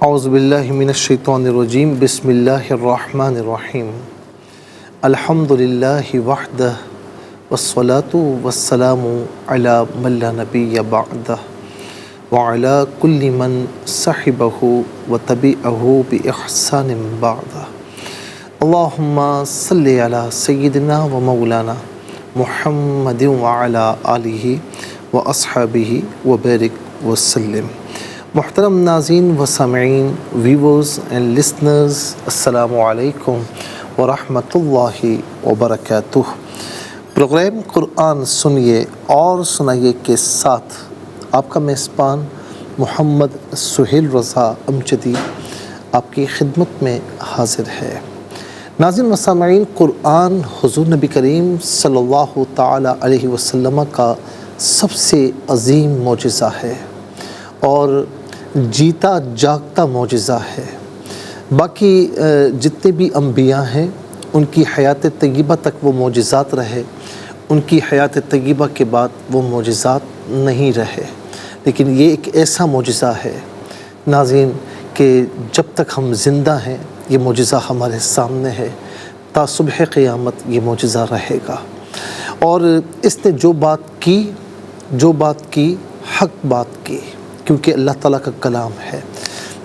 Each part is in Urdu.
اعوذ باللہ من الشیطان الرجیم بسم اللہ الرحمن الرحیم الحمد للہ وحدہ والصلاة والسلام علی من لا نبی بعدہ وعلی کل من صحبہ وتبعہ بإحسان بعدہ اللہم صلی علی سیدنا و مولانا محمد وعلی آلہ واصحابہ وبارک وسلم۔ محترم ناظرین و سامعین، ویورز اینڈ لسنرز، السلام علیکم ورحمۃ اللہ وبرکاتہ۔ پروگرام قرآن سنیے اور سنائیے کے ساتھ آپ کا میزبان محمد سہیل رضا امجدی آپ کی خدمت میں حاضر ہے۔ ناظرین و سامعین، قرآن حضور نبی کریم صلی اللہ تعالی علیہ وسلم کا سب سے عظیم معجزہ ہے اور جیتا جاگتا معجزہ ہے۔ باقی جتنے بھی انبیاء ہیں ان کی حیات طیبہ تک وہ معجزات رہے، ان کی حیات طیبہ کے بعد وہ معجزات نہیں رہے، لیکن یہ ایک ایسا معجزہ ہے ناظرین کہ جب تک ہم زندہ ہیں یہ معجزہ ہمارے سامنے ہے، تا صبح قیامت یہ معجزہ رہے گا۔ اور اس نے جو بات کی حق بات کی، کیونکہ اللہ تعالیٰ کا کلام ہے۔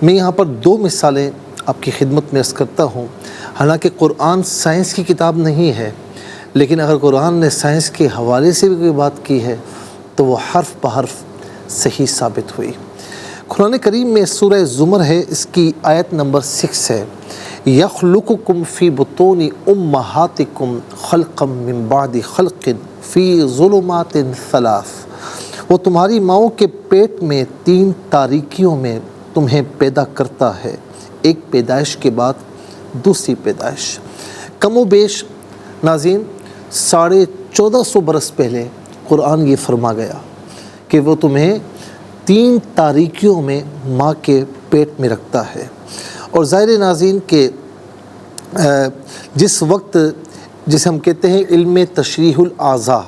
میں یہاں پر دو مثالیں آپ کی خدمت میں عرض کرتا ہوں۔ حالانکہ قرآن سائنس کی کتاب نہیں ہے، لیکن اگر قرآن نے سائنس کے حوالے سے بھی کوئی بات کی ہے تو وہ حرف بحرف صحیح ثابت ہوئی۔ قرآن کریم میں سورہ زمر ہے، اس کی آیت نمبر 6 ہے، یخلقکم فی بطون امہاتکم خلقا من بعد خلق فی ظلمات ثلاث۔ وہ تمہاری ماؤں کے پیٹ میں 3 تاریکیوں میں تمہیں پیدا کرتا ہے، ایک پیدائش کے بعد دوسری پیدائش۔ کم و بیش ناظرین 1450 برس پہلے قرآن یہ فرما گیا کہ وہ تمہیں 3 تاریکیوں میں ماں کے پیٹ میں رکھتا ہے۔ اور ظاہر ناظرین کہ جس وقت جسے ہم کہتے ہیں علم تشریح الاعضاء،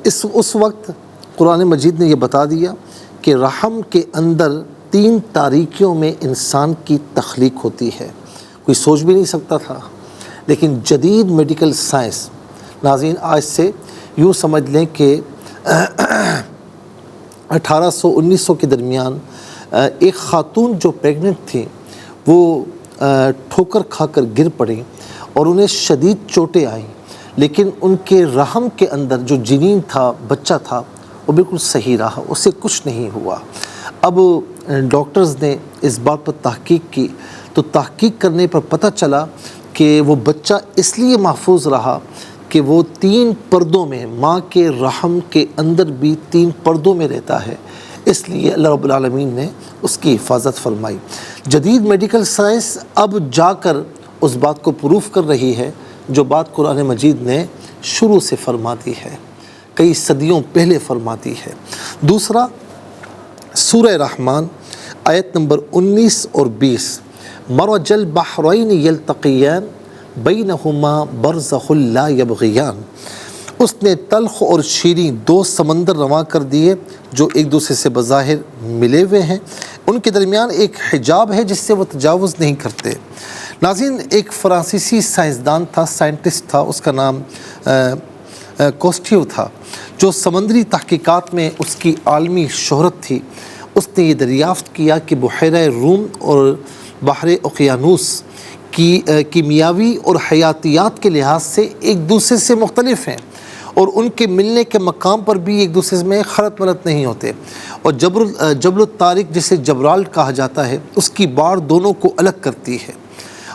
اس وقت قرآن مجید نے یہ بتا دیا کہ رحم کے اندر 3 تاریکیوں میں انسان کی تخلیق ہوتی ہے۔ کوئی سوچ بھی نہیں سکتا تھا، لیکن جدید میڈیکل سائنس ناظرین آج سے یوں سمجھ لیں کہ 1800-1900 کے درمیان ایک خاتون جو پریگننٹ تھی وہ ٹھوکر کھا کر گر پڑی اور انہیں شدید چوٹیں آئیں، لیکن ان کے رحم کے اندر جو جنین تھا، بچہ تھا، وہ بالکل صحیح رہا، اس سے کچھ نہیں ہوا۔ اب ڈاکٹرز نے اس بات پر تحقیق کی تو تحقیق کرنے پر پتہ چلا کہ وہ بچہ اس لیے محفوظ رہا کہ وہ 3 پردوں میں، ماں کے رحم کے اندر بھی 3 پردوں میں رہتا ہے، اس لیے اللہ رب العالمین نے اس کی حفاظت فرمائی۔ جدید میڈیکل سائنس اب جا کر اس بات کو پروف کر رہی ہے جو بات قرآن مجید نے شروع سے فرما دی ہے، کئی صدیوں پہلے فرما دی ہے۔ دوسرا سورہ رحمان آیت نمبر 19 اور 20، مرج البحرین یلتقیان بینہما برزخ لا یبغیان۔ اس نے تلخ اور شیریں 2 سمندر رواں کر دیے جو ایک دوسرے سے بظاہر ملے ہوئے ہیں، ان کے درمیان ایک حجاب ہے جس سے وہ تجاوز نہیں کرتے۔ ناظرین ایک فرانسیسی سائنسدان تھا، سائنٹسٹ تھا، اس کا نام کوسٹیو تھا، جو سمندری تحقیقات میں اس کی عالمی شہرت تھی۔ اس نے یہ دریافت کیا کہ بحیرہ روم اور بحر اوقیانوس کی کیمیاوی اور حیاتیات کے لحاظ سے ایک دوسرے سے مختلف ہیں، اور ان کے ملنے کے مقام پر بھی ایک دوسرے میں خلط ملط نہیں ہوتے۔ اور جبل الطارق جسے جبرال کہا جاتا ہے، اس کی باڑ دونوں کو الگ کرتی ہے۔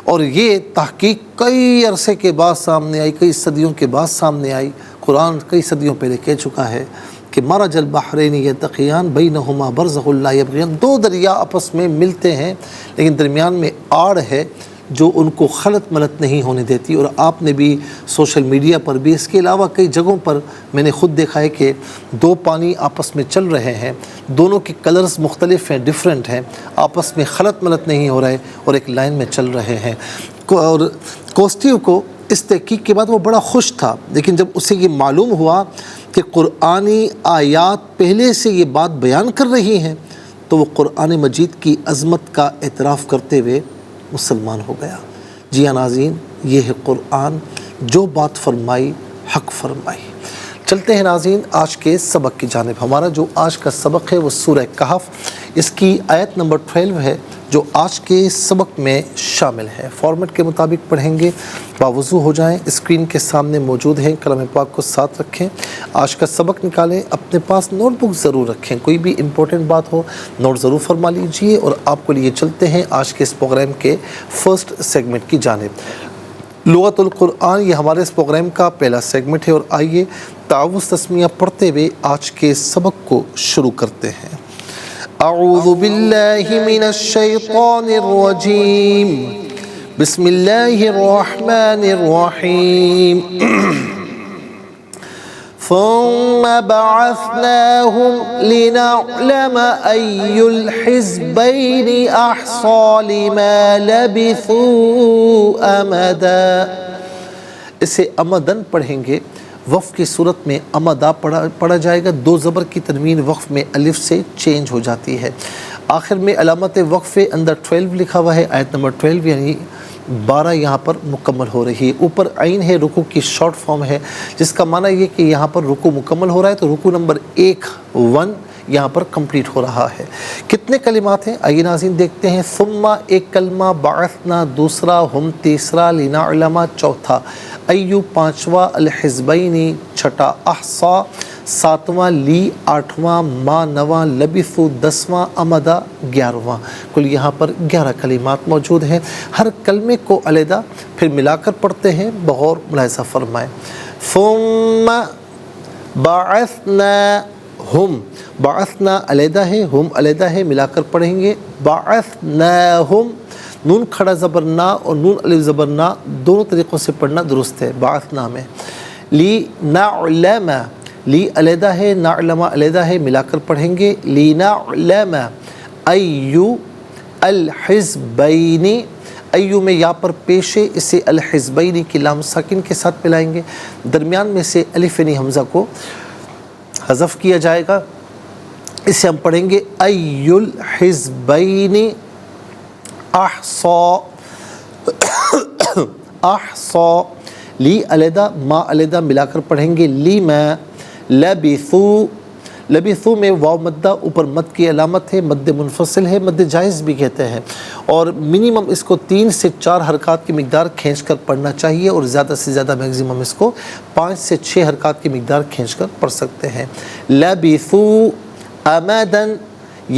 اور یہ تحقیق کئی عرصے کے بعد سامنے آئی، کئی صدیوں کے بعد سامنے آئی۔ قرآن کئی صدیوں پہلے کہہ چکا ہے کہ مرج البحرین یلتقیان بینہما برزخ لا یبغیان، 2 دریا آپس میں ملتے ہیں لیکن درمیان میں آڑ ہے جو ان کو خلط ملط نہیں ہونے دیتی۔ اور آپ نے بھی سوشل میڈیا پر بھی، اس کے علاوہ کئی جگہوں پر میں نے خود دیکھا ہے کہ 2 پانی آپس میں چل رہے ہیں، دونوں کے کلرز مختلف ہیں، ڈیفرنٹ ہیں، آپس میں خلط ملط نہیں ہو رہے اور ایک لائن میں چل رہے ہیں۔ اور کوسٹیو کو اس تحقیق کے بعد وہ بڑا خوش تھا، لیکن جب اسے یہ معلوم ہوا کہ قرآنی آیات پہلے سے یہ بات بیان کر رہی ہیں تو وہ قرآن مجید کی عظمت کا اعتراف کرتے ہوئے مسلمان ہو گیا۔ جی ہاں ناظرین، یہ ہے قرآن، جو بات فرمائی حق فرمائی۔ چلتے ہیں ناظرین آج کے سبق کی جانب۔ ہمارا جو آج کا سبق ہے وہ سورہ کہف، اس کی آیت نمبر 12 ہے جو آج کے سبق میں شامل ہے۔ فارمیٹ کے مطابق پڑھیں گے، باوضو ہو جائیں، اسکرین کے سامنے موجود ہیں، کلام پاک کو ساتھ رکھیں، آج کا سبق نکالیں، اپنے پاس نوٹ بک ضرور رکھیں، کوئی بھی امپورٹنٹ بات ہو نوٹ ضرور فرما لیجئے، اور آپ کو لیے چلتے ہیں آج کے اس پروگرام کے فرسٹ سیگمنٹ کی جانب۔ لغت القرآن یہ ہمارے اس پروگرام کا پہلا سیگمنٹ ہے، اور آئیے تعوذ تسمیہ پڑھتے ہوئے آج کے سبق کو شروع کرتے ہیں۔ اعوذ باللہ من الشیطان الرجیم، بسم اللہ الرحمن الرحیم۔ ثم بعثناهم لنعلم أي الحزبين أحصى لما لبثوا أمدا۔ اسے امدن پڑھیں گے، وقف کی صورت میں امدا پڑھا جائے گا، دو زبر کی تنوین وقف میں الف سے چینج ہو جاتی ہے۔ آخر میں علامت وقف اندر 12 لکھا ہوا ہے، آیت نمبر 12 یعنی 12 یہاں پر مکمل ہو رہی ہے۔ اوپر عین ہے، رکوع کی شارٹ فارم ہے، جس کا معنی یہ کہ یہاں پر رکوع مکمل ہو رہا ہے، تو رکوع نمبر 1 یہاں پر کمپلیٹ ہو رہا ہے۔ کتنے کلمات ہیں آئیے ناظرین دیکھتے ہیں۔ ثم ایک کلمہ، بعثنا دوسرا، ہم تیسرا، لنعلم چوتھا، ایو پانچواں، الحزبین چھٹا، احصا ساتواں، لی آٹھواں، ما نواں، لبثوا 10واں، امدا 11واں۔ کل یہاں پر 11 کلمات موجود ہیں۔ ہر کلمے کو علیحدہ پھر ملا کر پڑھتے ہیں، بغور ملاحظہ فرمائیں۔ ثم بعثناہم، بعثنا علیحدہ ہے، ہم علیحدہ ہے، ملا کر پڑھیں گے۔ بعثناہم، نون کھڑا زبر نا اور نون الف زبر نا دونوں طریقوں سے پڑھنا درست ہے بعثنا میں۔ لنعلم، لی علیحدہ ہے، نعلم علیحدہ ہے، ملا کر پڑھیں گے۔ لنعلم ایو الحزبین، ایو میں یا پر پیش ہے، اسے الحزبین کی لام ساکن کے ساتھ ملائیں گے، درمیان میں سے الف یعنی حمزہ کو حذف کیا جائے گا، اسے ہم پڑھیں گے ایو الحزبین احصا، احصا، لی علیحدہ، ما علیحدہ، ملا کر پڑھیں گے۔ لما لبثوا، لبثوا میں واو مدہ اوپر مد کی علامت ہے، مد منفصل ہے، مد جائز بھی کہتے ہیں، اور منیمم اس کو 3 سے 4 حرکات کی مقدار کھینچ کر پڑھنا چاہیے، اور زیادہ سے زیادہ میگزیمم اس کو 5 سے 6 حرکات کی مقدار کھینچ کر پڑھ سکتے ہیں۔ لبثوا امدا،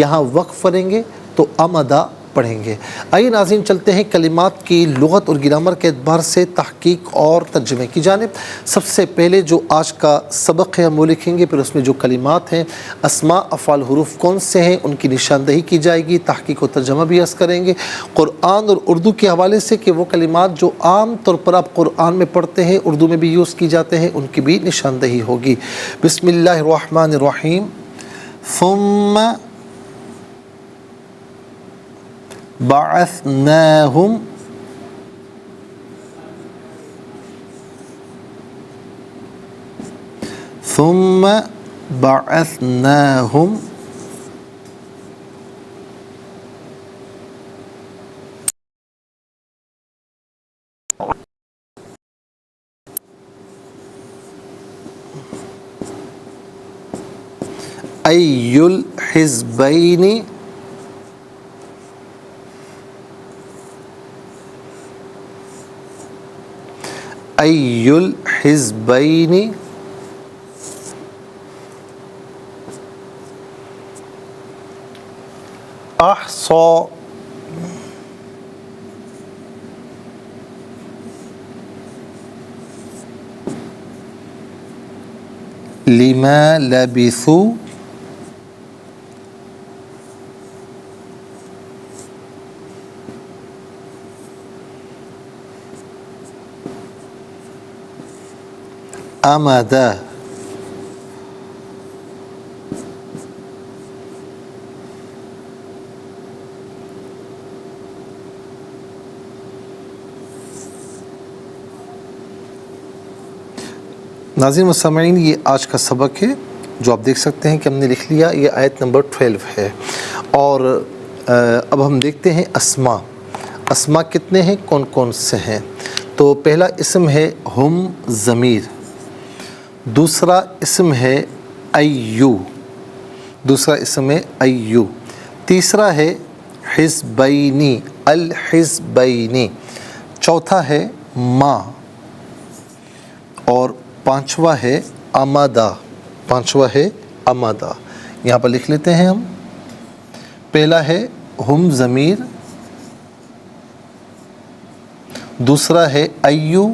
یہاں وقف کریں گے تو امدا پڑھیں گے۔ آئیے ناظرین چلتے ہیں کلمات کی لغت اور گرامر کے اعتبار سے تحقیق اور ترجمے کی جانب۔ سب سے پہلے جو آج کا سبق ہے ہم وہ لکھیں گے، پھر اس میں جو کلمات ہیں، اسماء افعال حروف کون سے ہیں ان کی نشاندہی کی جائے گی، تحقیق و ترجمہ بھی عرض کریں گے، قرآن اور اردو کے حوالے سے کہ وہ کلمات جو عام طور پر آپ قرآن میں پڑھتے ہیں اردو میں بھی یوز کی جاتے ہیں ان کی بھی نشاندہی ہوگی۔ بسم اللہ الرحمن الرحیم۔ ثم بعثناہم، ثم بعثناہم ای الحزبین ای الحزبین احصا، لما لبثوا امدا۔ ناظرین و سامعین، یہ آج کا سبق ہے جو آپ دیکھ سکتے ہیں کہ ہم نے لکھ لیا، یہ آیت نمبر 12 ہے، اور اب ہم دیکھتے ہیں اسما کتنے ہیں، کون کون سے ہیں۔ تو پہلا اسم ہے ہم ضمیر، دوسرا اسم ہے ایو، تیسرا ہے حزبینی الحزبینی، چوتھا ہے ما، اور پانچواں ہے امدہ، یہاں پر لکھ لیتے ہیں ہم۔ پہلا ہے ہم ضمیر، دوسرا ہے ایو،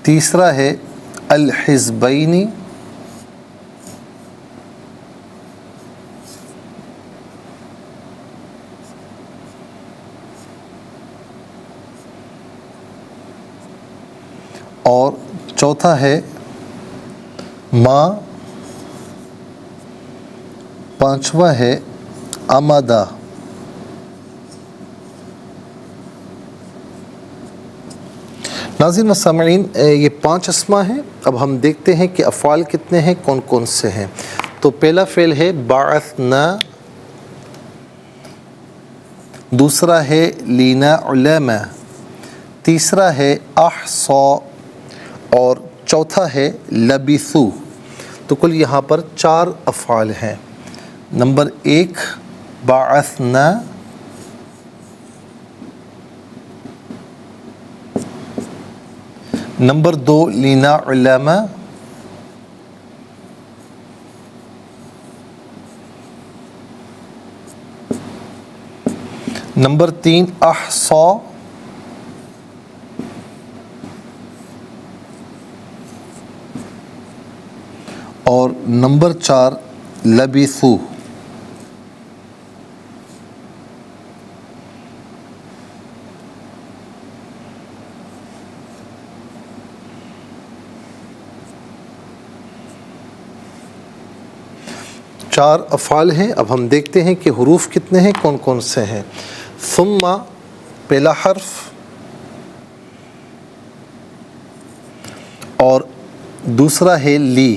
تیسرا ہے الحزبینی، اور چوتھا ہے ما، پانچواں ہے امدہ۔ ناظرین و سامعین، یہ 5 اسماء ہیں۔ اب ہم دیکھتے ہیں کہ افعال کتنے ہیں، کون کون سے ہیں۔ تو پہلا فعل ہے بعثنا، دوسرا ہے لینا علما، تیسرا ہے احصا، اور چوتھا ہے لبثو۔ تو کل یہاں پر 4 افعال ہیں۔ نمبر 1 بعثنا، نمبر 2 لینا علما، نمبر 3 احصا، اور نمبر 4 لبثو۔ چار افعال ہیں۔ اب ہم دیکھتے ہیں کہ حروف کتنے ہیں، کون کون سے ہیں۔ ثم پہلا حرف، اور دوسرا ہے لی۔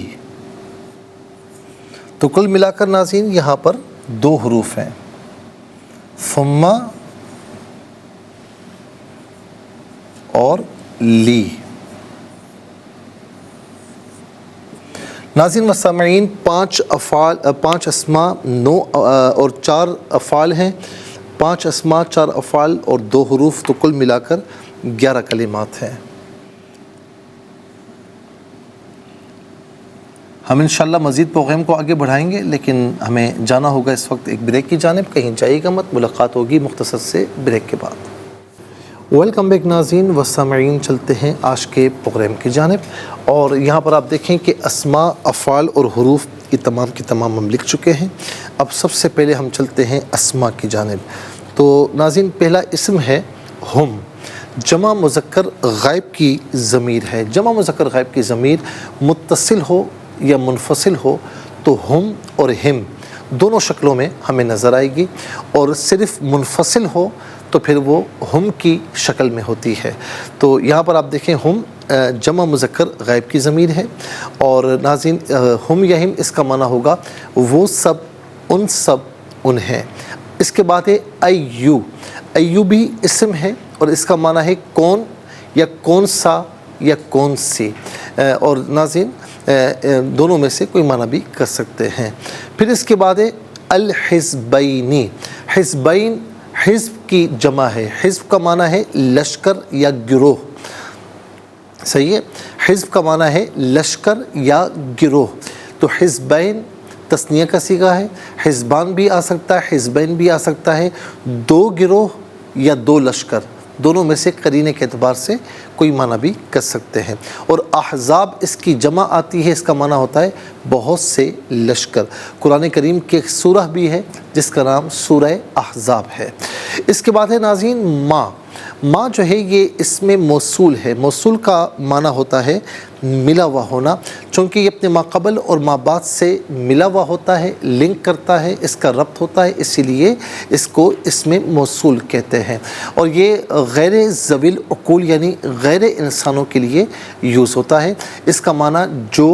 تو کل ملا کر ناظرین یہاں پر 2 حروف ہیں، ثم اور لی۔ ناظرین و سامعین، 5 اسماء 9 اور 4 افعال ہیں۔ 5 اسماء، 4 افعال اور 2 حروف، تو کل ملا کر 11 کلمات ہیں۔ ہم انشاءاللہ مزید پروگرام کو آگے بڑھائیں گے، لیکن ہمیں جانا ہوگا اس وقت ایک بریک کی جانب۔ کہیں جائیے گا مت، ملاقات ہوگی مختصر سے بریک کے بعد۔ ویلکم بیک ناظرین و سامعین، چلتے ہیں آج کے پروگرام کی جانب، اور یہاں پر آپ دیکھیں کہ اسماء، افعال اور حروف کی تمام ہم لکھ چکے ہیں۔ اب سب سے پہلے ہم چلتے ہیں اسماء کی جانب۔ تو ناظرین، پہلا اسم ہے ہم، جمع مذکر غائب کی ضمیر ہے۔ جمع مذکر غائب کی ضمیر متصل ہو یا منفصل ہو تو ہم اور ہم دونوں شکلوں میں ہمیں نظر آئے گی، اور صرف منفصل ہو تو پھر وہ ہم کی شکل میں ہوتی ہے۔ تو یہاں پر آپ دیکھیں ہم جمع مذکر غائب کی ضمیر ہے، اور ناظرین ہم یا ہم اس کا معنی ہوگا وہ سب، ان سب، ان ہیں۔ اس کے بعد ہے ایو۔ ایو بھی اسم ہے، اور اس کا معنی ہے کون، یا کون سا، یا کون سی، اور ناظرین دونوں میں سے کوئی معنی بھی کر سکتے ہیں۔ پھر اس کے بعد ہے الحزبینی۔ حزبین حزب کی جمع ہے۔ حزب کا معنی ہے لشکر یا گروہ، صحیح ہے، حزب کا معنی ہے لشکر یا گروہ۔ تو حزبین تثنیہ کا صیغہ ہے، حزبان بھی آ سکتا ہے، حزبین بھی آ سکتا ہے، 2 گروہ یا 2 لشکر، دونوں میں سے قرینے کے اعتبار سے کوئی معنی بھی کر سکتے ہیں۔ اور احزاب اس کی جمع آتی ہے، اس کا معنی ہوتا ہے بہت سے لشکر۔ قرآن کریم کی ایک سورہ بھی ہے جس کا نام سورہ احزاب ہے۔ اس کے بعد ہے ناظرین ما۔ ما جو ہے یہ اس میں موصول ہے۔ موصول کا معنی ہوتا ہے ملا ہوا ہونا، چونکہ یہ اپنے ماقبل اور مابعد سے ملا ہوا ہوتا ہے، لنک کرتا ہے، اس کا ربط ہوتا ہے، اسی لیے اس کو اسم موصول کہتے ہیں۔ اور یہ غیر ذوی العقول یعنی غیر انسانوں کے لیے یوز ہوتا ہے۔ اس کا معنی جو،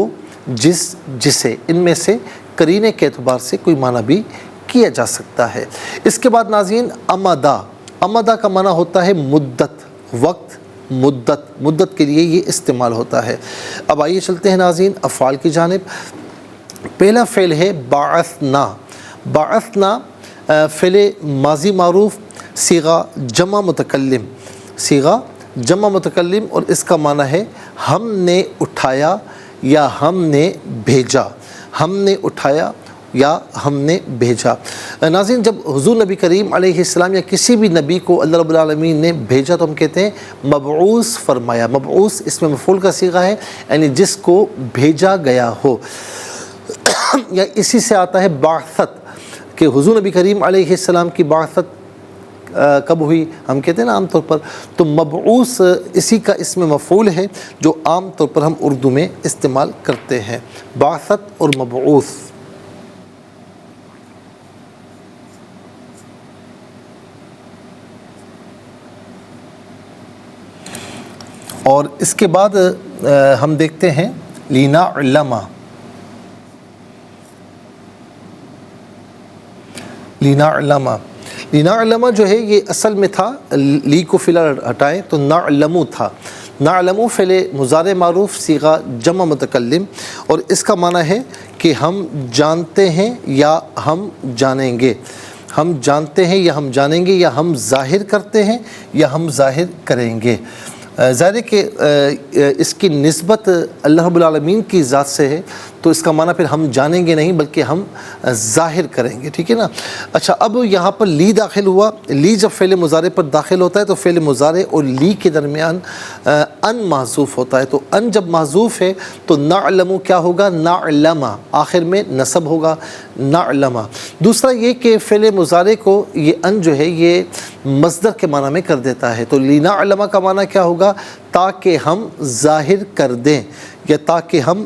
جس، جسے، ان میں سے قرینے کے اعتبار سے کوئی معنی بھی کیا جا سکتا ہے۔ اس کے بعد ناظرین امدا، امدا کا معنی ہوتا ہے مدت، وقت، مدت کے لیے یہ استعمال ہوتا ہے۔ اب آئیے چلتے ہیں ناظرین افعال کی جانب۔ پہلا فعل ہے بعثنا، بعثنا فعل ماضی معروف صیغہ جمع متکلم، صیغہ جمع متکلم، اور اس کا معنی ہے ہم نے اٹھایا یا ہم نے بھیجا، ہم نے اٹھایا یا ہم نے بھیجا۔ ناظرین جب حضور نبی کریم علیہ السلام یا کسی بھی نبی کو اللہ رب العالمین نے بھیجا تو ہم کہتے ہیں مبعوث فرمایا۔ مبعوث اس میں مفعول کا صیغہ ہے، یعنی جس کو بھیجا گیا ہو، یا اسی سے آتا ہے بعثت، کہ حضور نبی کریم علیہ السلام کی بعثت کب ہوئی، ہم کہتے ہیں نا عام طور پر، تو مبعوث اسی کا اسم مفعول ہے جو عام طور پر ہم اردو میں استعمال کرتے ہیں، بعثت اور مبعوث۔ اور اس کے بعد ہم دیکھتے ہیں لنعلم، لنعلم، لنعلم جو ہے یہ اصل میں تھا، لی کو فی الحال ہٹائیں تو نعلم تھا۔ نعلم فعل مضارع معروف صیغہ جمع متکلم، اور اس کا معنی ہے کہ ہم جانتے ہیں یا ہم جانیں گے، ہم جانتے ہیں یا ہم جانیں گے، یا ہم ظاہر کرتے ہیں یا ہم ظاہر کریں گے۔ ظاہر ہے کہ اس کی نسبت اللہ رب العالمین کی ذات سے ہے، تو اس کا معنی پھر ہم جانیں گے نہیں بلکہ ہم ظاہر کریں گے، ٹھیک ہے نا۔ اچھا اب یہاں پر لی داخل ہوا، لی جب فعل مضارع پر داخل ہوتا ہے تو فعل مضارع اور لی کے درمیان ان محذوف ہوتا ہے، تو ان جب محذوف ہے تو نعلم کیا ہوگا، نعلم، آخر میں نصب ہوگا، نعلم۔ دوسرا یہ کہ فعل مضارع کو یہ ان جو ہے یہ مصدر کے معنی میں کر دیتا ہے، تو لنعلم کا معنی کیا ہوگا، تاکہ ہم ظاہر کر دیں یا تاکہ ہم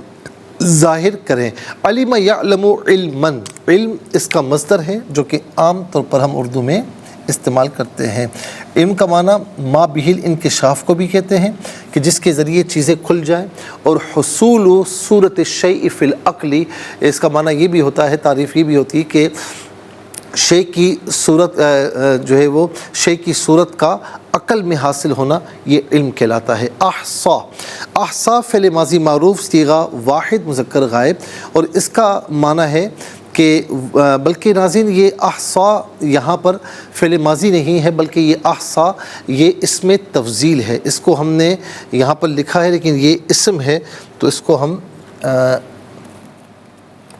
ظاہر کریں۔ علم یعلم علما، علم اس کا مصدر ہے جو کہ عام طور پر ہم اردو میں استعمال کرتے ہیں۔ علم کا معنی ما بہ الانکشاف کو بھی کہتے ہیں، کہ جس کے ذریعے چیزیں کھل جائیں، اور حصول صورت الشیء فی العقل، اس کا معنی یہ بھی ہوتا ہے، تعریف یہ بھی ہوتی ہے کہ شے کی صورت جو ہے وہ شے کی صورت کا عقل میں حاصل ہونا، یہ علم کہلاتا ہے۔ احصا، احصا فعل ماضی معروف صیغہ واحد مذکر غائب، اور اس کا معنی ہے کہ بلکہ ناظرین یہ احصا یہاں پر فعل ماضی نہیں ہے بلکہ یہ احصا یہ اسم تفضیل ہے، اس کو ہم نے یہاں پر لکھا ہے لیکن یہ اسم ہے، تو اس کو ہم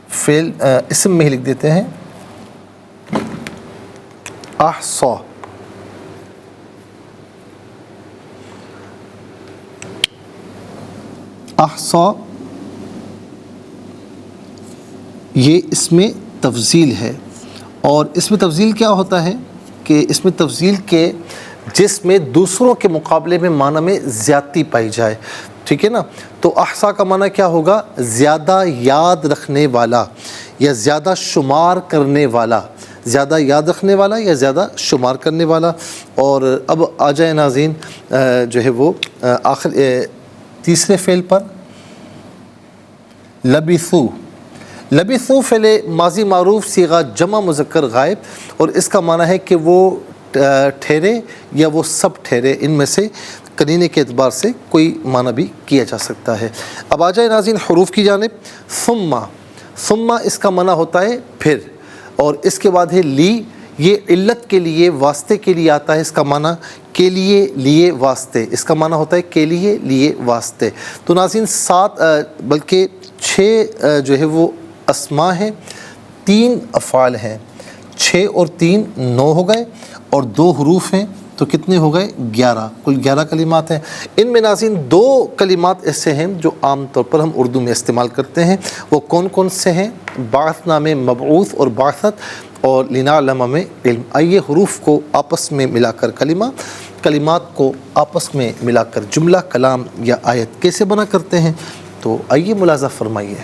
فعل اسم میں ہی لکھ دیتے ہیں، احصا۔ احصا یہ اس میں تفضیل ہے، اور اس میں تفضیل کیا ہوتا ہے کہ اس میں تفضیل کے جس میں دوسروں کے مقابلے میں معنی میں زیادتی پائی جائے، ٹھیک ہے نا، تو احصا کا معنی کیا ہوگا، زیادہ یاد رکھنے والا یا زیادہ شمار کرنے والا، زیادہ یاد رکھنے والا یا زیادہ شمار کرنے والا۔ اور اب آ جائیں ناظرین جو ہے وہ آخر تیسرے فعل پر، لبثوا، لبثوا فعل ماضی معروف صیغہ جمع مذکر غائب، اور اس کا معنی ہے کہ وہ ٹھہرے یا وہ سب ٹھہرے، ان میں سے قرینے کے اعتبار سے کوئی معنی بھی کیا جا سکتا ہے۔ اب آ جائیں ناظرین حروف کی جانب۔ ثم، ثم اس کا معنی ہوتا ہے پھر، اور اس کے بعد ہے لی، یہ علت کے لیے واسطے کے لیے آتا ہے، اس کا معنی کے لیے، لیے، واسطے، اس کا معنی ہوتا ہے کے لیے، لیے، واسطے۔ تو ناظرین 7 بلکہ 6 جو ہے وہ اسماء ہیں، 3 افعال ہیں، 6 اور 3 9 ہو گئے، اور 2 حروف ہیں تو کتنے ہو گئے 11، کل 11 کلمات ہیں۔ ان میں ناظرین 2 کلمات ایسے ہیں جو عام طور پر ہم اردو میں استعمال کرتے ہیں، وہ کون کون سے ہیں، بعثنا میں مبعوث اور بعثت، اور لنعلم میں علم۔ آئیے حروف کو آپس میں ملا کر کلمہ کلمات کو آپس میں ملا کر جملہ کلام یا آیت کیسے بنا کرتے ہیں، تو آئیے ملاحظہ فرمائیے۔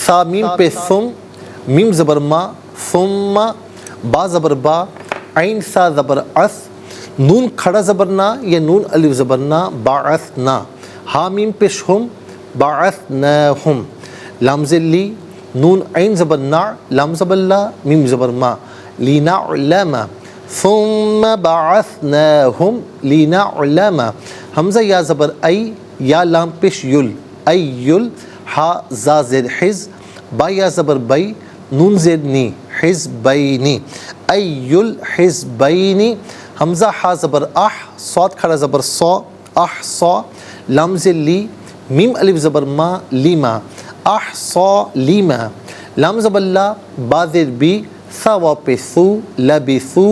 سا میم پہ ثم، میم زبر ما، ثم با زبر با، عین سا زبر اس، نون کھڑا زبر نا یا نون الف زبر نا، بعثنا، ہا میم پہ ہم، بعثناہم، لام زیر لی، نون عین زبر نا، لام زبر لا، میم زبر ما، لنعلم، ثم بعثناہم لنعلم، حمزہ یا زبر ای، یا لام پیش یل، ایل، ہا زا زیر حز، با یا زبر بی، نون زیر نی، حزبینی، ایل حزبینی، حمزہ ہا زبر اح، صاد کھڑا زبر صا، احصا، لام زیر لی، میم الف زبر ما، لیما، احصا لیما، لام زبر لا، با زیر بی، ثا وا پہ ثو، لبثو،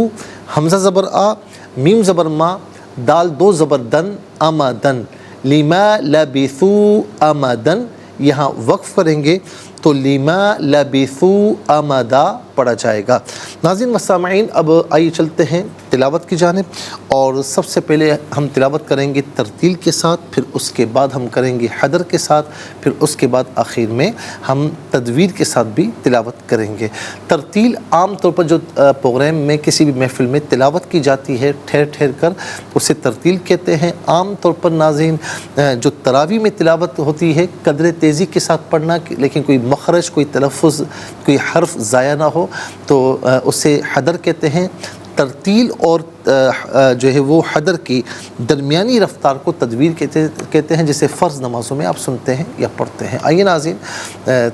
حمزہ زبر آ، میم زبر ما، دال دو زبر دن، امدن، لما لبثو امدن، یہاں وقف کریں گے تو لما لبثو امدا پڑھا جائے گا۔ ناظرین و سامعین، اب آئیے چلتے ہیں تلاوت کی جانب، اور سب سے پہلے ہم تلاوت کریں گے ترتیل کے ساتھ، پھر اس کے بعد ہم کریں گے حدر کے ساتھ، پھر اس کے بعد آخر میں ہم تدویر کے ساتھ بھی تلاوت کریں گے۔ ترتیل عام طور پر جو پروگرام میں کسی بھی محفل میں تلاوت کی جاتی ہے ٹھہر ٹھہر کر، اسے ترتیل کہتے ہیں۔ عام طور پر ناظرین جو تراویح میں تلاوت ہوتی ہے قدر تیزی کے ساتھ پڑھنا، لیکن کوئی مخرج، کوئی تلفظ، کوئی حرف ضائع نہ ہو تو اسے حدر کہتے ہیں۔ ترتیل اور جو ہے وہ حدر کی درمیانی رفتار کو تدویر کہتے ہیں، جسے فرض نمازوں میں آپ سنتے ہیں یا پڑھتے ہیں۔ آئیے ناظرین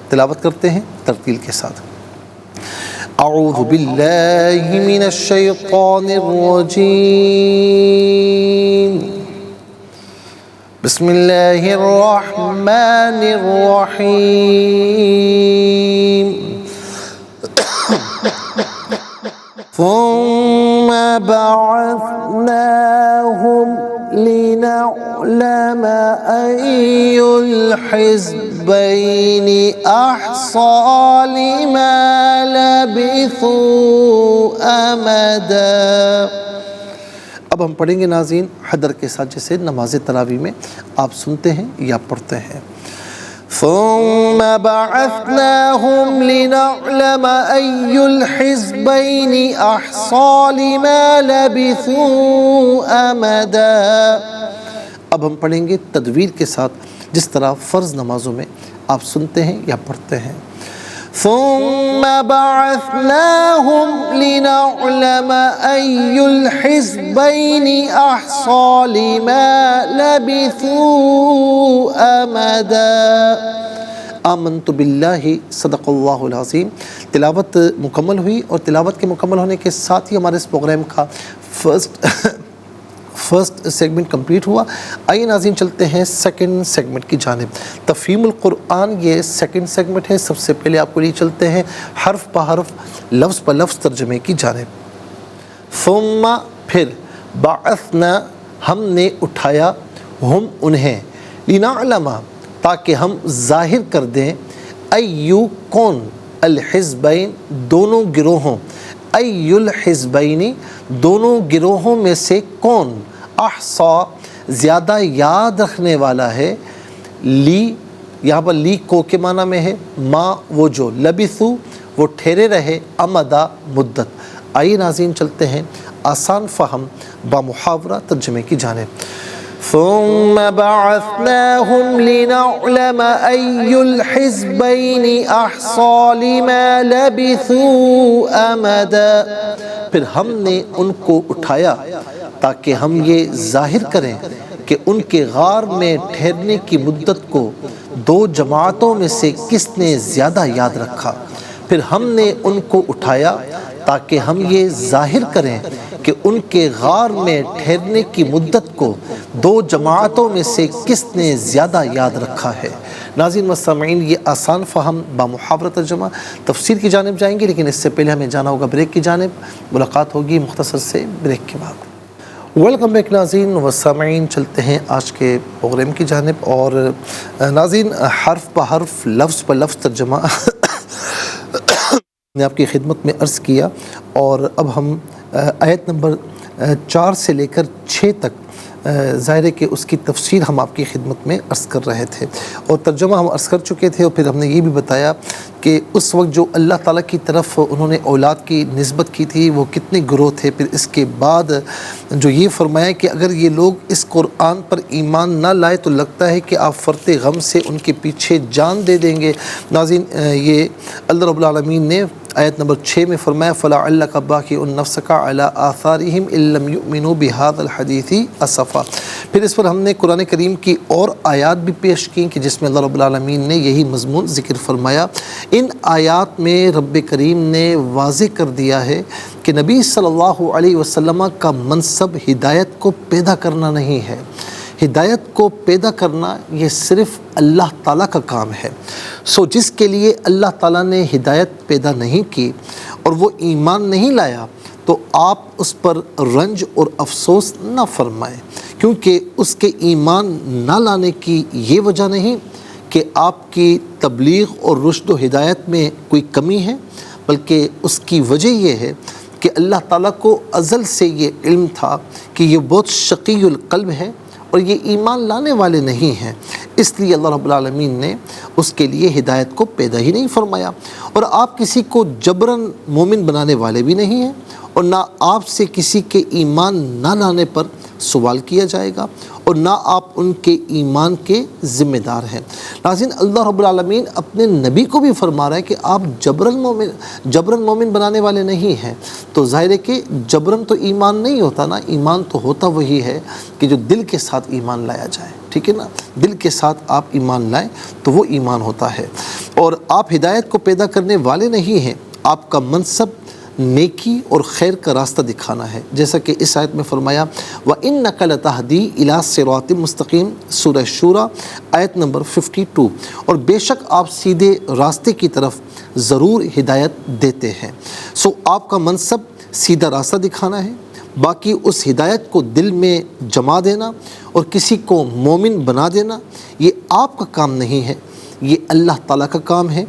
تلاوت کرتے ہیں ترتیل کے ساتھ۔ اعوذ باللہ من الشیطان الرجیم، بسم اللہ الرحمن الرحیم، ثم بعثناهم لنعلم أي الحزبين أحصى لما لبثوا أمدا۔ اب ہم پڑھیں گے ناظرین حدر کے ساتھ، جیسے نماز تراویح میں آپ سنتے ہیں یا پڑھتے ہیں۔ ثم بعثناهم لنعلم أي الحزبين أحصى لما لبثوا أمدا۔ اب ہم پڑھیں گے تدویر کے ساتھ، جس طرح فرض نمازوں میں آپ سنتے ہیں یا پڑھتے ہیں۔ ثم بعثناهم لنعلم أي الحزبين أحصى لما لبثوا أمدا۔ آمنت باللہ صدق اللہ العظیم۔ تلاوت مکمل ہوئی، اور تلاوت کے مکمل ہونے کے ساتھ ہی ہمارے اس پروگرام کا فرسٹ سیگمنٹ کمپلیٹ ہوا۔ آئیے ناظرین چلتے ہیں سیکنڈ سیگمنٹ کی جانب۔ تفہیم القرآن یہ سیکنڈ سیگمنٹ ہے۔ سب سے پہلے آپ کو لیے چلتے ہیں حرف پہ حرف، لفظ پہ لفظ ترجمے کی جانب۔ ثم پھر، بعثنا ہم نے اٹھایا، ہم انہیں، لنعلم تاکہ ہم ظاہر کر دیں، ایو کون، الحزبین دونوں گروہوں، ای الحزبین دونوں گروہوں میں سے کون، احصا زیادہ یاد رکھنے والا ہے، لی یہاں پر لی کو کے معنی میں ہے، ما وہ جو، لبثو وہ ٹھہرے رہے، امدا مدت۔ آئیے ناظرین چلتے ہیں آسان فہم با محاورہ ترجمے کی جانب۔ ثم بعثناهم لنعلم أي الحزبين أحصى لما لبثوا أمدا۔ پھر ہم نے ان کو اٹھایا تاکہ ہم یہ ظاہر کریں کہ ان کے غار میں ٹھہرنے کی مدت کو دو جماعتوں میں سے کس نے زیادہ یاد رکھا۔ پھر ہم نے ان کو اٹھایا تاکہ ہم یہ ظاہر کریں کہ ان کے غار میں ٹھہرنے کی مدت کو دو جماعتوں میں سے کس نے زیادہ یاد رکھا ہے۔ ناظرین و سامعین، یہ آسان فہم با محاورہ ترجمہ تفسیر کی جانب جائیں گے، لیکن اس سے پہلے ہمیں جانا ہوگا بریک کی جانب۔ ملاقات ہوگی مختصر سے بریک کے بعد۔ ویلکم بیک ناظرین و سامعین، چلتے ہیں آج کے پروگرام کی جانب، اور ناظرین حرف پہ حرف، لفظ پہ لفظ ترجمہ نے آپ کی خدمت میں عرض کیا، اور اب ہم آیت نمبر 4 سے لے کر 6 تک ظاہر ہے کہ اس کی تفسیر ہم آپ کی خدمت میں عرض کر رہے تھے اور ترجمہ ہم عرض کر چکے تھے، اور پھر ہم نے یہ بھی بتایا کہ اس وقت جو اللہ تعالیٰ کی طرف انہوں نے اولاد کی نسبت کی تھی وہ کتنے گروہ تھے۔ پھر اس کے بعد جو یہ فرمایا کہ اگر یہ لوگ اس قرآن پر ایمان نہ لائے تو لگتا ہے کہ آپ فرط غم سے ان کے پیچھے جان دے دیں گے۔ ناظرین، یہ اللہ رب العالمین نے آیت نمبر 6 میں فرمایا فَلَعَلَّكَ بَاخِعٌ نَفْسَكَ عَلَىٰ آثَارِهِمْ إِن لَّمْ يُؤْمِنُوا بِهَٰذَا الْحَدِيثِ أَسَفًا۔ پھر اس پر ہم نے قرآن کریم کی اور آیات بھی پیش کی کہ جس میں اللہ رب العالمین نے یہی مضمون ذکر فرمایا۔ ان آیات میں رب کریم نے واضح کر دیا ہے کہ نبی صلی اللہ علیہ وسلم کا منصب ہدایت کو پیدا کرنا نہیں ہے۔ ہدایت کو پیدا کرنا یہ صرف اللہ تعالیٰ کا کام ہے۔ جس کے لیے اللہ تعالیٰ نے ہدایت پیدا نہیں کی اور وہ ایمان نہیں لایا تو آپ اس پر رنج اور افسوس نہ فرمائیں، کیونکہ اس کے ایمان نہ لانے کی یہ وجہ نہیں کہ آپ کی تبلیغ اور رشد و ہدایت میں کوئی کمی ہے، بلکہ اس کی وجہ یہ ہے کہ اللہ تعالیٰ کو ازل سے یہ علم تھا کہ یہ بہت شقی القلب ہے اور یہ ایمان لانے والے نہیں ہیں، اس لیے اللہ رب العالمین نے اس کے لیے ہدایت کو پیدا ہی نہیں فرمایا۔ اور آپ کسی کو جبراً مومن بنانے والے بھی نہیں ہیں، اور نہ آپ سے کسی کے ایمان نہ لانے پر سوال کیا جائے گا، اور نہ آپ ان کے ایمان کے ذمہ دار ہیں۔ ناظرین، اللہ رب العالمین اپنے نبی کو بھی فرما رہا ہے کہ آپ جبراً مومن بنانے والے نہیں ہیں۔ تو ظاہر ہے کہ جبراً تو ایمان نہیں ہوتا نا، ایمان تو ہوتا وہی ہے کہ جو دل کے ساتھ ایمان لایا جائے، ٹھیک ہے نا، دل کے ساتھ آپ ایمان لائیں تو وہ ایمان ہوتا ہے۔ اور آپ ہدایت کو پیدا کرنے والے نہیں ہیں، آپ کا منصب نیکی اور خیر کا راستہ دکھانا ہے، جیسا کہ اس آیت میں فرمایا وَإِنَّكَ لَتَهْدِي إِلَىٰ صِرَاطٍ مُسْتَقِيمٍ، سورہ شورى آیت نمبر 52۔ اور بے شک آپ سیدھے راستے کی طرف ضرور ہدایت دیتے ہیں۔ آپ کا منصب سیدھا راستہ دکھانا ہے، باقی اس ہدایت کو دل میں جما دینا اور کسی کو مومن بنا دینا یہ آپ کا کام نہیں ہے، یہ اللہ تعالیٰ کا کام ہے۔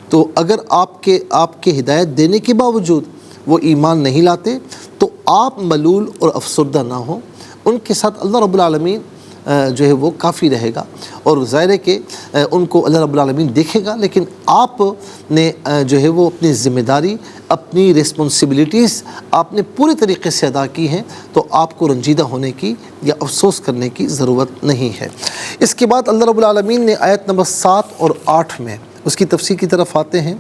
تو اگر آپ کے ہدایت دینے کے باوجود وہ ایمان نہیں لاتے تو آپ ملول اور افسردہ نہ ہوں، ان کے ساتھ اللہ رب العالمین جو ہے وہ کافی رہے گا، اور ظاہر ہے کہ ان کو اللہ رب العالمین دیکھے گا، لیکن آپ نے جو ہے وہ اپنی ذمہ داری، اپنی ریسپانسبلٹیز آپ نے پوری طریقے سے ادا کی ہیں، تو آپ کو رنجیدہ ہونے کی یا افسوس کرنے کی ضرورت نہیں ہے۔ اس کے بعد اللہ رب العالمین نے آیت نمبر 7 اور 8 میں اس کی تفسیر کی طرف آتے ہیں۔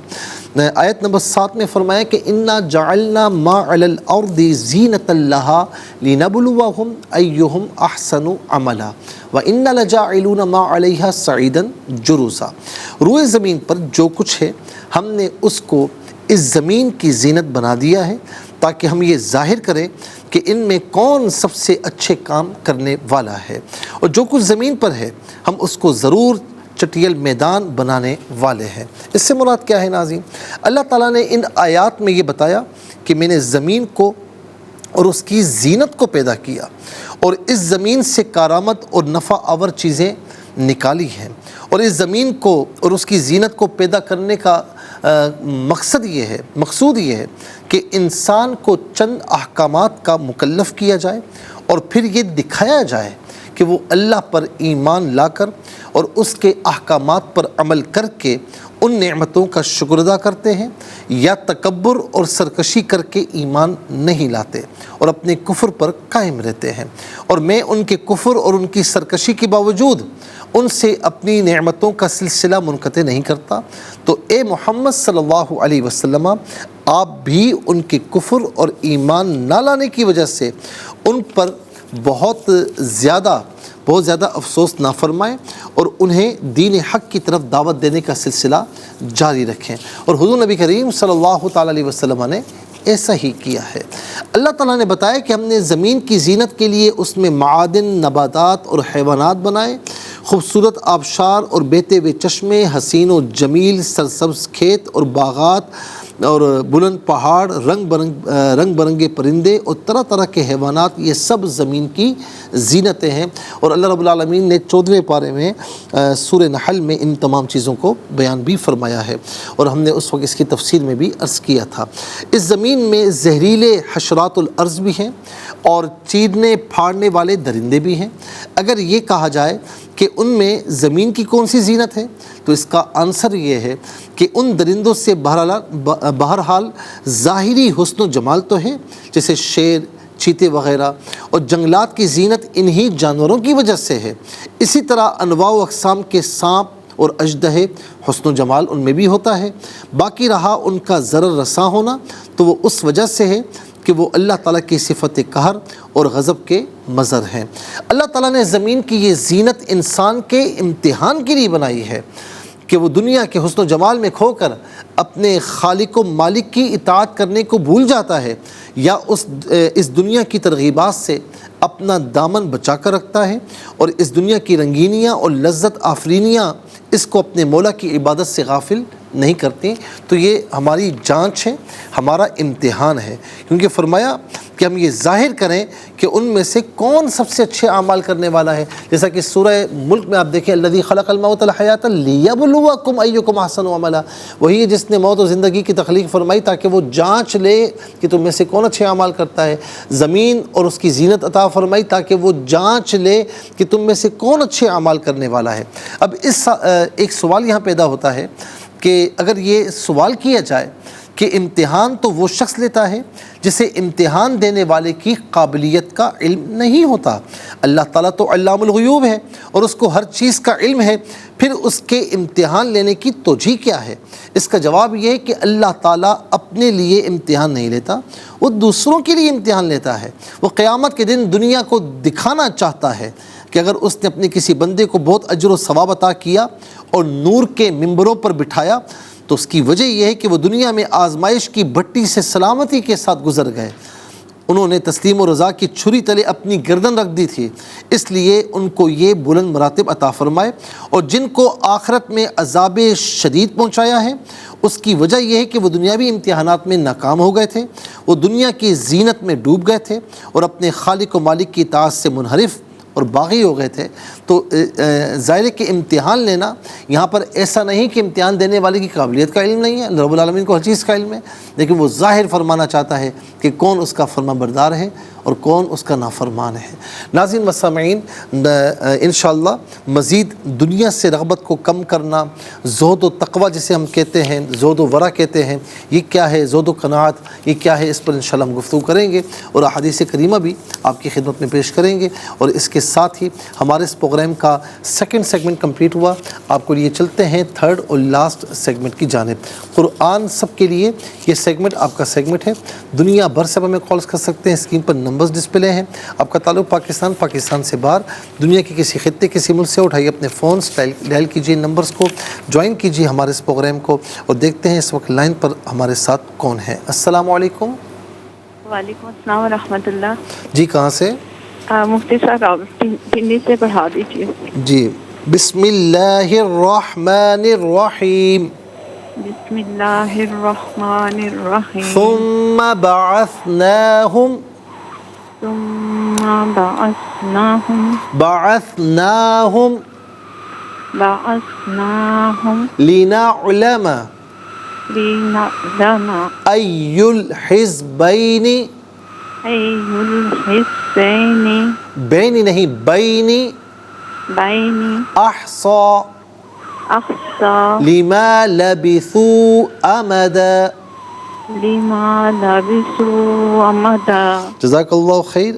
آیت نمبر 7 میں فرمایا کہ اِنَّا جَعَلْنَا مَا عَلَى الْأَرْضِ زِينَةً لَهَا لِنَبْلُوَهُمْ أَيُّهُمْ أَحْسَنُ عَمَلًا وَإِنَّا لَجَاعِلُونَ مَا عَلَيْهَا صَعِيدًا جُرُزًا۔ روئے زمین پر جو کچھ ہے ہم نے اس کو اس زمین کی زینت بنا دیا ہے تاکہ ہم یہ ظاہر کریں کہ ان میں کون سب سے اچھے کام کرنے والا ہے، اور جو کچھ زمین پر ہے ہم اس کو ضرور چٹیل میدان بنانے والے ہیں۔ اس سے مراد کیا ہے ناظرین؟ اللہ تعالیٰ نے ان آیات میں یہ بتایا کہ میں نے زمین کو اور اس کی زینت کو پیدا کیا، اور اس زمین سے کارآمد اور نفع آور چیزیں نکالی ہیں، اور اس زمین کو اور اس کی زینت کو پیدا کرنے کا مقصود یہ ہے کہ انسان کو چند احکامات کا مکلف کیا جائے، اور پھر یہ دکھایا جائے کہ وہ اللہ پر ایمان لا کر اور اس کے احکامات پر عمل کر کے ان نعمتوں کا شکر ادا کرتے ہیں، یا تکبر اور سرکشی کر کے ایمان نہیں لاتے اور اپنے کفر پر قائم رہتے ہیں، اور میں ان کے کفر اور ان کی سرکشی کے باوجود ان سے اپنی نعمتوں کا سلسلہ منقطع نہیں کرتا۔ تو اے محمد صلی اللہ علیہ وسلم، آپ بھی ان کے کفر اور ایمان نہ لانے کی وجہ سے ان پر بہت زیادہ افسوس نہ فرمائیں، اور انہیں دین حق کی طرف دعوت دینے کا سلسلہ جاری رکھیں۔ اور حضور نبی کریم صلی اللہ تعالیٰ علیہ وسلم نے ایسا ہی کیا ہے۔ اللہ تعالیٰ نے بتایا کہ ہم نے زمین کی زینت کے لیے اس میں معادن، نباتات اور حیوانات بنائے، خوبصورت آبشار اور بہتے ہوئے چشمے، حسین و جمیل سرسبز کھیت اور باغات اور بلند پہاڑ، رنگ برنگے پرندے اور طرح طرح کے حیوانات، یہ سب زمین کی زینتیں ہیں۔ اور اللہ رب العالمین نے 14ویں پارے میں سورہ نحل میں ان تمام چیزوں کو بیان بھی فرمایا ہے، اور ہم نے اس وقت اس کی تفسیر میں بھی عرض کیا تھا۔ اس زمین میں زہریلے حشرات الارض بھی ہیں اور چیرنے پھاڑنے والے درندے بھی ہیں۔ اگر یہ کہا جائے کہ ان میں زمین کی کون سی زینت ہے، تو اس کا آنسر یہ ہے کہ ان درندوں سے بہرحال ظاہری حسن و جمال تو ہے، جیسے شیر، چیتے وغیرہ، اور جنگلات کی زینت انہی جانوروں کی وجہ سے ہے۔ اسی طرح انواع و اقسام کے سانپ اور اژدہے، حسن و جمال ان میں بھی ہوتا ہے۔ باقی رہا ان کا ضرر رساں ہونا، تو وہ اس وجہ سے ہے کہ وہ اللہ تعالیٰ کی صفت قہر اور غضب کے مظہر ہیں۔ اللہ تعالیٰ نے زمین کی یہ زینت انسان کے امتحان کے لیے بنائی ہے کہ وہ دنیا کے حسن و جمال میں کھو کر اپنے خالق و مالک کی اطاعت کرنے کو بھول جاتا ہے، یا اس دنیا کی ترغیبات سے اپنا دامن بچا کر رکھتا ہے، اور اس دنیا کی رنگینیاں اور لذت آفرینیاں اس کو اپنے مولا کی عبادت سے غافل نہیں کرتی۔ تو یہ ہماری جانچ ہے، ہمارا امتحان ہے، کیونکہ فرمایا کہ ہم یہ ظاہر کریں کہ ان میں سے کون سب سے اچھے اعمال کرنے والا ہے۔ جیسا کہ سورہ ملک میں آپ دیکھیں، الذی خلق الموت والحیاۃ لیبلوکم ایکم احسن عملا، وہی ہے جس نے موت و زندگی کی تخلیق فرمائی تاکہ وہ جانچ لے کہ تم میں سے کون اچھے اعمال کرتا ہے۔ زمین اور اس کی زینت عطا فرمائی تاکہ وہ جانچ لے کہ تم میں سے کون اچھے اعمال کرنے والا ہے۔ اب اس ایک سوال یہاں پیدا ہوتا ہے کہ اگر یہ سوال کیا جائے کہ امتحان تو وہ شخص لیتا ہے جسے امتحان دینے والے کی قابلیت کا علم نہیں ہوتا۔ اللہ تعالیٰ تو علام الغیوب ہے اور اس کو ہر چیز کا علم ہے، پھر اس کے امتحان لینے کی توجیہ کیا ہے؟ اس کا جواب یہ ہے کہ اللہ تعالیٰ اپنے لیے امتحان نہیں لیتا، وہ دوسروں کے لیے امتحان لیتا ہے۔ وہ قیامت کے دن دنیا کو دکھانا چاہتا ہے کہ اگر اس نے اپنے کسی بندے کو بہت اجر و ثواب عطا کیا اور نور کے ممبروں پر بٹھایا، تو اس کی وجہ یہ ہے کہ وہ دنیا میں آزمائش کی بھٹی سے سلامتی کے ساتھ گزر گئے۔ انہوں نے تسلیم و رضا کی چھری تلے اپنی گردن رکھ دی تھی، اس لیے ان کو یہ بلند مراتب عطا فرمائے۔ اور جن کو آخرت میں عذاب شدید پہنچایا ہے، اس کی وجہ یہ ہے کہ وہ دنیاوی امتحانات میں ناکام ہو گئے تھے، وہ دنیا کی زینت میں ڈوب گئے تھے اور اپنے خالق و مالک کی اطاعت سے منحرف اور باغی ہو گئے تھے۔ تو ظاہر کہ امتحان لینا یہاں پر ایسا نہیں کہ امتحان دینے والے کی قابلیت کا علم نہیں ہے، اللہ رب العالمین کو ہر چیز کا علم ہے، لیکن وہ ظاہر فرمانا چاہتا ہے کہ کون اس کا فرما بردار ہے اور کون اس کا نافرمان ہے۔ ناظرین و سامعین، انشاءاللہ مزید دنیا سے رغبت کو کم کرنا، زہد و تقوی جسے ہم کہتے ہیں، زہد و ورع کہتے ہیں، یہ کیا ہے، زہد و قناعت یہ کیا ہے، اس پر انشاءاللہ ہم گفتگو کریں گے اور احادیث کریمہ بھی آپ کی خدمت میں پیش کریں گے۔ اور اس کے ساتھ ہی ہمارے اس پروگرام کا سیکنڈ سیگمنٹ کمپلیٹ ہوا، آپ کو لیے چلتے ہیں تھرڈ اور لاسٹ سیگمنٹ کی جانب، قرآن سب کے لیے۔ یہ سیگمنٹ آپ کا سیگمنٹ ہے، دنیا بھر سے ہمیں کالز کر سکتے ہیں، اسکرین پر نمبرز ڈسپلے ہیں۔ آپ کا تعلق پاکستان سے باہر، دنیا کے کسی خطے کسی ملک سے، اٹھائیے اپنے فونز، ڈائل کیجیے نمبرز کو، جوائن کیجیے ہمارے اس پروگرام کو، اور دیکھتے ہیں اس وقت لائن پر ہمارے ساتھ کون ہے۔ السلام علیکم۔ وعلیکم السلام ورحمۃ اللہ۔ جی کہاں سے؟ مفتی صاحب پنڈی سے پڑھا دیجیے۔ جی، بسم اللہ الرحمن الرحیم۔ بسم اللہ الرحمن الرحیم۔ ثم بعثناہم لنعلم ای الحزبین، بین نہیں بینی، احصا لما لبثوا امدا۔ جزاک اللہ خیر۔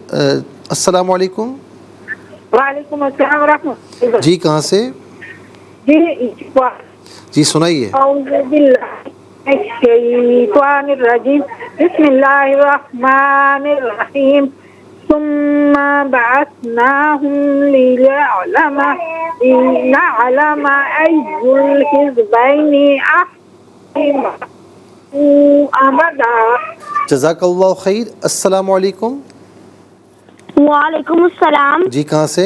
السلام علیکم۔ وعلیکم السلام ورحمۃ اللہ۔ جی کہاں سے؟ جی سنائیے۔ اعوذ باللہ من الشیطان الرجیم، بسم اللہ الرحمن الرحیم۔ ثم بعثناهم لنعلم أي الحزبين أحصى أمدا۔ جزاک اللہ خیر۔ السلام علیکم۔ وعلیکم السلام۔ جی کہاں سے؟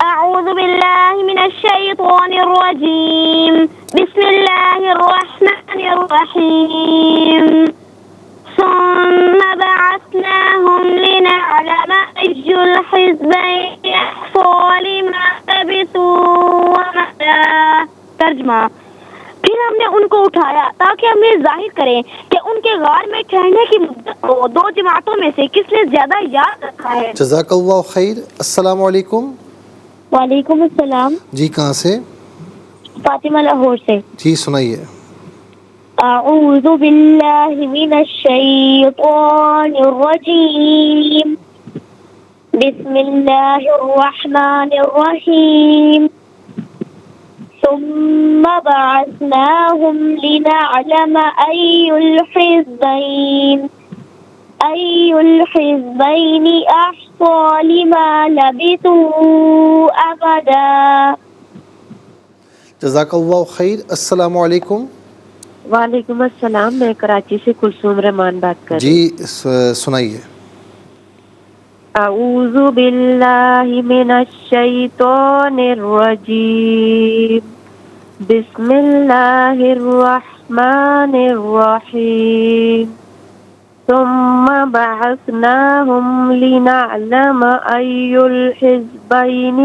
أعوذ بالله من الشيطان الرجيم بسم الله الرحمن الرحيم ثم بعثناهم لنعلم أي الحزبين أحصى لما لبثوا ومدى۔ ترجمہ، پھر ہم نے ان کو اٹھایا تاکہ ہم یہ ظاہر کریں کہ ان کے غار میں ٹھہرنے کی مدت کو دو جماعتوں میں سے کس نے زیادہ یاد رکھا ہے۔ جزاک اللہ خیر۔ السلام علیکم۔ وعلیکم السلام۔ جی کہاں سے؟ فاطمہ لاہور سے۔ جی سنائیے۔ اعوذ باللہ من الشیطان الرجیم بسم اللہ الرحمن الرحیم ثم بعثناهم لنعلم أي الحزبين أحصى لما لبثوا أمدا۔ جزاک اللہ خیر۔ السلام علیکم۔ وعلیکم السلام، میں کراچی سے کلثوم رحمان بات کر رہی ہوں۔ جی سنائیے۔ اعوذ باللہ من الشیطان الرجیم بسم اللہ الرحمن الرحیم ثم بعثناهم لنعلم أي الحزبين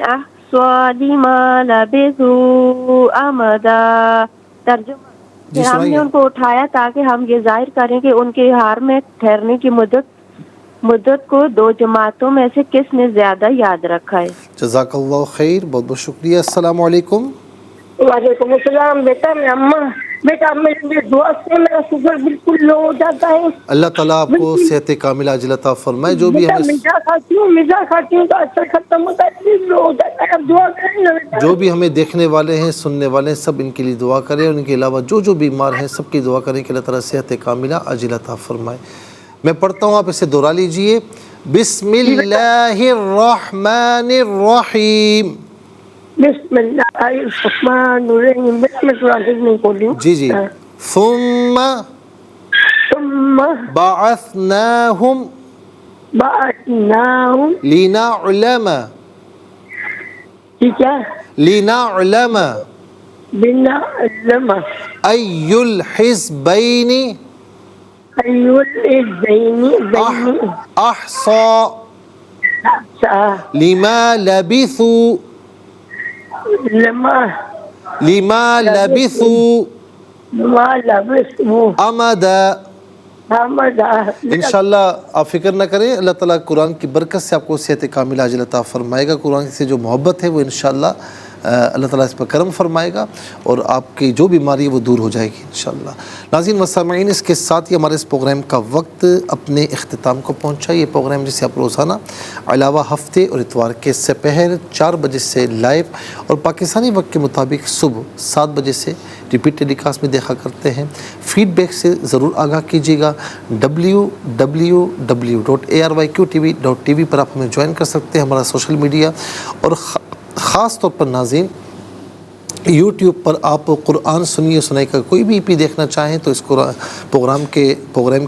أحصى لما لبثوا أمدا۔ ترجمہ، پھر ہم نے ان کو اٹھایا تاکہ ہم یہ ظاہر کریں کہ ان کے غار میں ٹھہرنے کی مدت کو دو جماعتوں میں سے کس نے زیادہ یاد رکھا ہے۔ جزاک اللہ خیر، بہت بہت شکریہ۔ السلام علیکم۔ وعلیکم السلام۔ بیٹا میری دعا سے میرا شوگر بالکل لو ہو جاتا ہے۔ اللہ تعالیٰ آپ کو صحت کاملہ عاجل عطا فرمائے۔ جو بھی ہمیں مرزا کھاتی ہوں تو اثر ختم ہوتا ہے، لو ہو جاتا ہے۔ اب دعا کریں نا بیٹا۔ جو بھی ہمیں دیکھنے والے ہیں، سننے والے ہیں، سب ان کے لیے دعا کریں، اور ان کے علاوہ جو بیمار ہیں سب کی دعا کریں کہ اللہ تعالیٰ صحت کاملہ عاجل عطا فرمائے۔ میں پڑھتا ہوں، آپ اسے دہرا لیجئے۔ بسم اللہ الرحمن الرحیم۔ بسم اللہ الرحمن الرحیم۔ بسم اللہ نہیں بولی۔ جی ثم بعثناہم لنعلم، ٹھیک ہے، لنعلم بنعلم ای الحزبین احصى لما لبثوا امدا۔ انشاءاللہ آپ فکر نہ کریں، اللہ تعالیٰ قرآن کی برکت سے آپ کو صحت کاملہ عاجل عطا فرمائے گا۔ قرآن سے جو محبت ہے وہ انشاءاللہ اللہ تعالیٰ اس پر کرم فرمائے گا، اور آپ کی جو بیماری ہے وہ دور ہو جائے گی انشاءاللہ۔ ناظرین و سامعین، اس کے ساتھ ہی ہمارے اس پروگرام کا وقت اپنے اختتام کو پہنچا۔ یہ پروگرام جسے آپ روزانہ علاوہ ہفتے اور اتوار کے سپہر 4 بجے سے لائیو اور پاکستانی وقت کے مطابق صبح 7 بجے سے ریپیٹ ٹیلی کاسٹ میں دیکھا کرتے ہیں۔ فیڈ بیک سے ضرور آگاہ کیجیے گا۔ www.arYQTV.tv پر آپ ہمیں جوائن کر سکتے ہیں، ہمارا سوشل میڈیا، اور خاص طور پر ناظرین یوٹیوب پر آپ قرآن سنیے سنائی کا کوئی بھی ای پی دیکھنا چاہیں تو اس پروگرام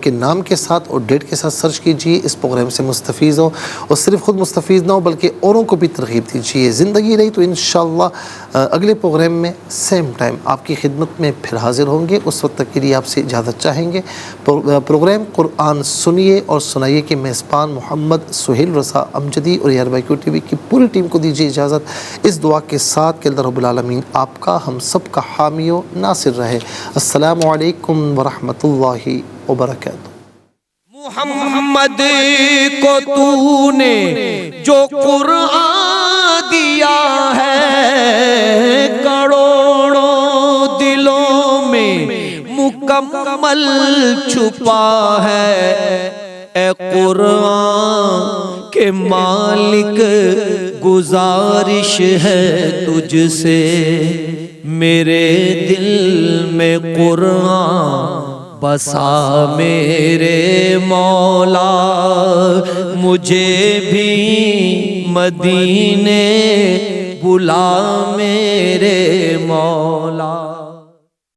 کے نام کے ساتھ اور ڈیٹ کے ساتھ سرچ کیجئے، اس پروگرام سے مستفیض ہو، اور صرف خود مستفیض نہ ہو بلکہ اوروں کو بھی ترغیب دیجئے۔ زندگی رہی تو انشاءاللہ اگلے پروگرام میں سیم ٹائم آپ کی خدمت میں پھر حاضر ہوں گے۔ اس وقت تک کے لیے آپ سے اجازت چاہیں گے۔ پروگرام قرآن سنیے اور سنائیے کے میزبان محمد سہیل رضا امجدی اور ARYQTV کی پوری ٹیم کو دیجیے اجازت، اس دعا کے ساتھ کہ اللہ رب العالمین آپ کا، ہم سب کا حامی و ناصر رہے۔ السلام علیکم ورحمۃ اللہ وبرکاتہ۔ محمد کو تو نے جو قرآن دیا ہے، کروڑوں دلوں میں مکمل چھپا ہے۔ اے قرآن کے مالک گزارش ہے تجھ سے، میرے دل میں قرآن بسا میرے مولا، مجھے بھی مدینے بلا میرے مولا۔